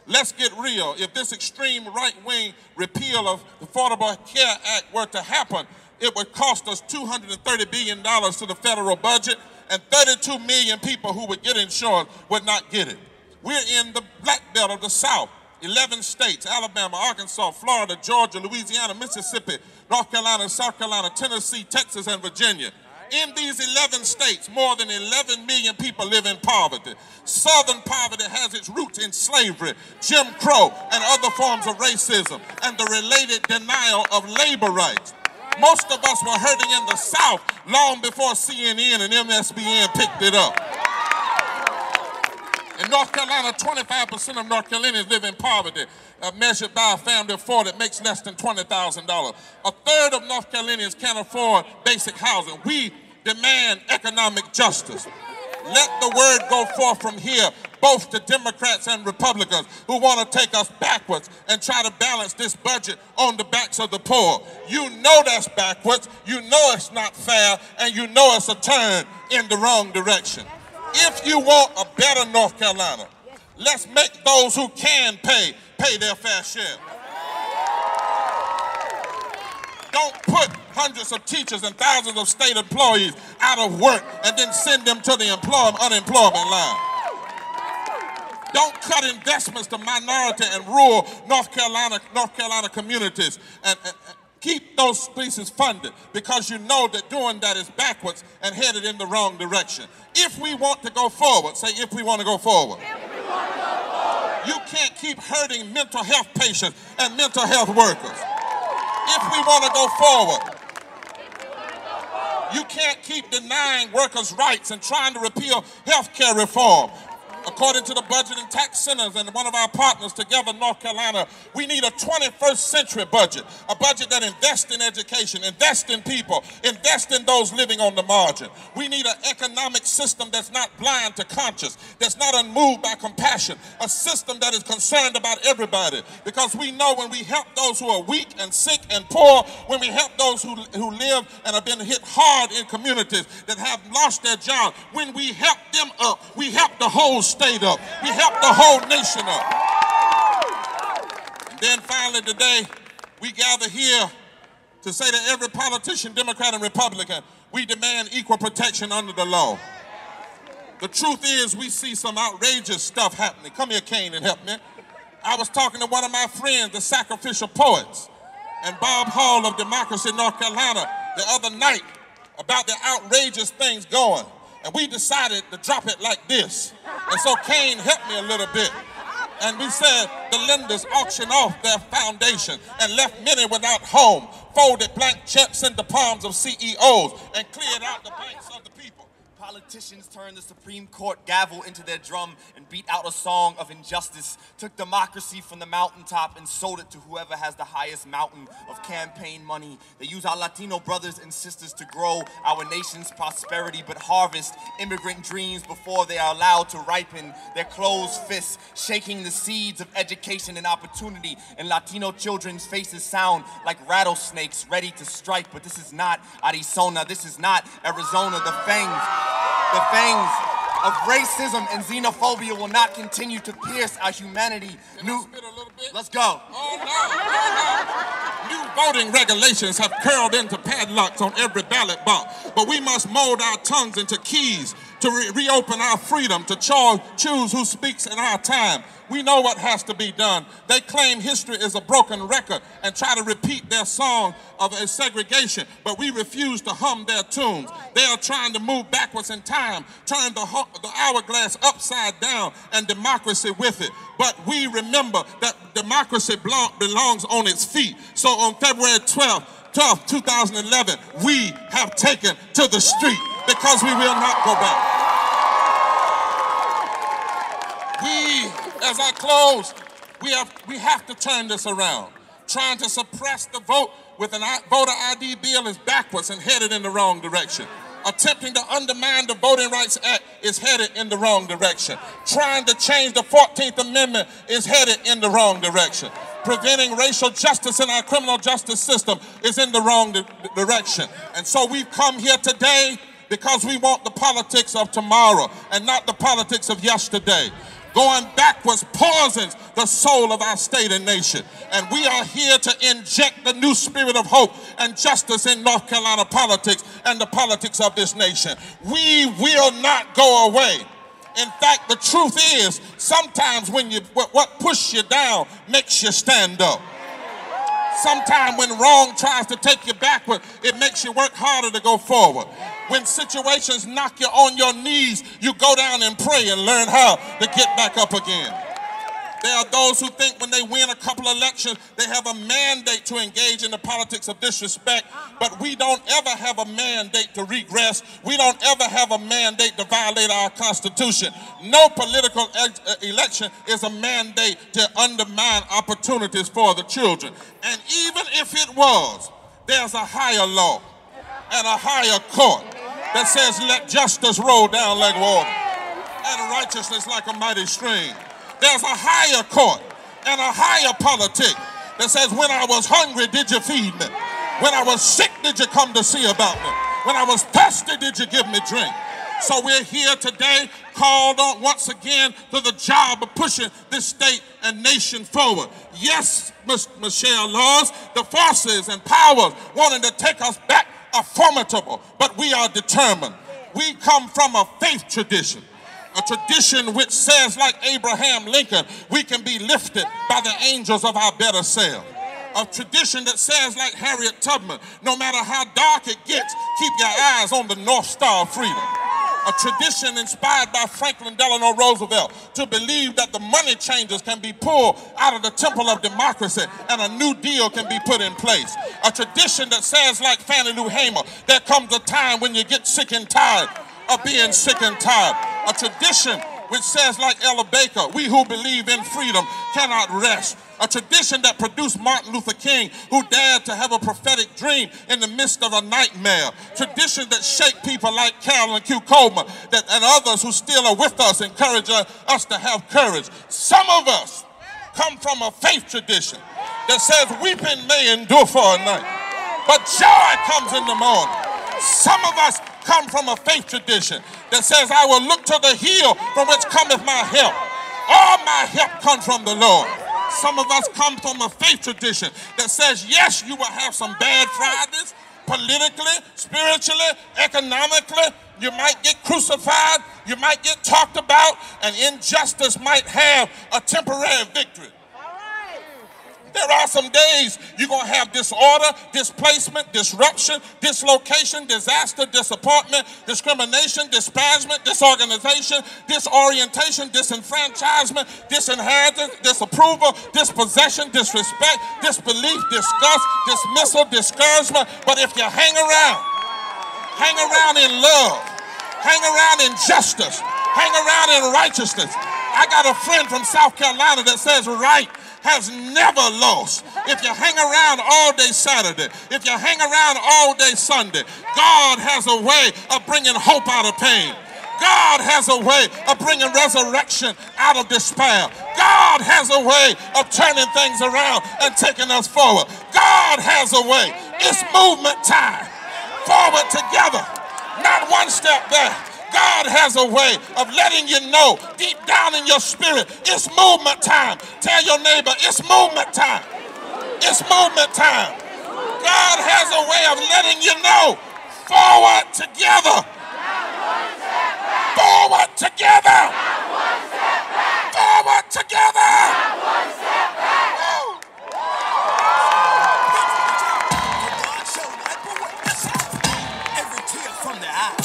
Let's get real. If this extreme right-wing repeal of the Affordable Care Act were to happen, it would cost us $230 billion to the federal budget, and 32 million people who would get insurance would not get it. We're in the black belt of the South. 11 states, Alabama, Arkansas, Florida, Georgia, Louisiana, Mississippi, North Carolina, South Carolina, Tennessee, Texas, and Virginia. In these 11 states, more than 11 million people live in poverty. Southern poverty has its roots in slavery, Jim Crow, and other forms of racism, and the related denial of labor rights. Most of us were hurting in the South long before CNN and MSBN picked it up. In North Carolina, 25% of North Carolinians live in poverty, measured by a family of four that makes less than $20,000. A third of North Carolinians can't afford basic housing. We demand economic justice. Let the word go forth from here, both to Democrats and Republicans who want to take us backwards and try to balance this budget on the backs of the poor. You know that's backwards, you know it's not fair, and you know it's a turn in the wrong direction. If you want a better North Carolina, let's make those who can pay their fair share. Don't put hundreds of teachers and thousands of state employees out of work and then send them to the unemployment line. Don't cut investments to minority and rural North Carolina communities and keep those places funded, because you know that doing that is backwards and headed in the wrong direction. If we want to go forward, say if we want to go forward. You can't keep hurting mental health patients and mental health workers. If we want to go forward, you can't keep denying workers' rights and trying to repeal health care reform. According to the Budget and Tax Centers and one of our partners together, North Carolina, we need a 21st century budget, a budget that invests in education, invests in people, invests in those living on the margin. We need an economic system that's not blind to conscience, that's not unmoved by compassion, a system that is concerned about everybody. Because we know when we help those who are weak and sick and poor, when we help those who live and have been hit hard in communities that have lost their jobs, when we help them up, we help the whole state up. We help the whole nation up. And then finally today, we gather here to say to every politician, Democrat and Republican, we demand equal protection under the law. The truth is, we see some outrageous stuff happening. Come here, Kane, and help me. I was talking to one of my friends, the Sacrificial Poets, and Bob Hall of Democracy, North Carolina, the other night about the outrageous things going. And we decided to drop it like this. And so Kane helped me a little bit. And we said the lenders auctioned off their foundation and left many without home, folded blank checks into palms of CEOs, and cleared out the banks of the people. Politicians turned the Supreme Court gavel into their drum and beat out a song of injustice, took democracy from the mountaintop and sold it to whoever has the highest mountain of campaign money. They use our Latino brothers and sisters to grow our nation's prosperity, but harvest immigrant dreams before they are allowed to ripen. Their closed fists shaking the seeds of education and opportunity, and Latino children's faces sound like rattlesnakes ready to strike. But this is not Arizona, this is not Arizona. The fangs of racism and xenophobia will not continue to pierce our humanity. Let's go. New voting regulations have curled into padlocks on every ballot box, but we must mold our tongues into keys to reopen our freedom, to choose who speaks in our time. We know what has to be done. They claim history is a broken record and try to repeat their song of segregation, but we refuse to hum their tunes. They are trying to move backwards in time, turn the hourglass upside down and democracy with it. But we remember that democracy belongs on its feet. So on February 12th, 2011, we have taken to the street because we will not go back. As I close, we have to turn this around. Trying to suppress the vote with an voter ID bill is backwards and headed in the wrong direction. Attempting to undermine the Voting Rights Act is headed in the wrong direction. Trying to change the 14th Amendment is headed in the wrong direction. Preventing racial justice in our criminal justice system is in the wrong direction. And so we've come here today because we want the politics of tomorrow and not the politics of yesterday. Going backwards poisons the soul of our state and nation. And we are here to inject the new spirit of hope and justice in North Carolina politics and the politics of this nation. We will not go away. In fact, the truth is, sometimes when what pushes you down makes you stand up. Sometimes when wrong tries to take you backward, it makes you work harder to go forward. When situations knock you on your knees, you go down and pray and learn how to get back up again. There are those who think when they win a couple of elections, they have a mandate to engage in the politics of disrespect, but we don't ever have a mandate to regress. We don't ever have a mandate to violate our Constitution. No political election is a mandate to undermine opportunities for the children. And even if it was, there's a higher law and a higher court that says let justice roll down like water and righteousness like a mighty stream. There's a higher court and a higher politic that says when I was hungry, did you feed me? When I was sick, did you come to see about me? When I was thirsty, did you give me drink? So we're here today called on once again to the job of pushing this state and nation forward. Yes, Michelle Laws, the forces and powers wanting to take us back are formidable, but we are determined. We come from a faith tradition. A tradition which says, like Abraham Lincoln, we can be lifted by the angels of our better self. A tradition that says, like Harriet Tubman, no matter how dark it gets, keep your eyes on the North Star of freedom. A tradition inspired by Franklin Delano Roosevelt to believe that the money changers can be pulled out of the temple of democracy and a new deal can be put in place. A tradition that says, like Fannie Lou Hamer, there comes a time when you get sick and tired of being sick and tired. A tradition which says, like Ella Baker, we who believe in freedom cannot rest. A tradition that produced Martin Luther King, who dared to have a prophetic dream in the midst of a nightmare. Tradition that shaped people like Carolyn Q. Coleman and others who still are with us, encourage us to have courage. Some of us come from a faith tradition that says weeping may endure for a night, but joy comes in the morning. Some of us come from a faith tradition that says, I will look to the hill from which cometh my help. All my help comes from the Lord. Some of us come from a faith tradition that says, yes, you will have some bad Fridays, politically, spiritually, economically. You might get crucified, you might get talked about, and injustice might have a temporary victory. There are some days you're going to have disorder, displacement, disruption, dislocation, disaster, disappointment, discrimination, disparagement, disorganization, disorientation, disenfranchisement, disinheritance, disapproval, dispossession, disrespect, disbelief, disgust, dismissal, discouragement. But if you hang around in love, hang around in justice, hang around in righteousness. I got a friend from South Carolina that says right has never lost. If you hang around all day Saturday, if you hang around all day Sunday, God has a way of bringing hope out of pain. God has a way of bringing resurrection out of despair. God has a way of turning things around and taking us forward. God has a way. It's movement time. Forward together, not one step back. God has a way of letting you know deep down in your spirit, it's movement time. Tell your neighbor, it's movement time. It's movement time. God has a way of letting you know, forward together. Forward together. Forward together. Every tear from the eye.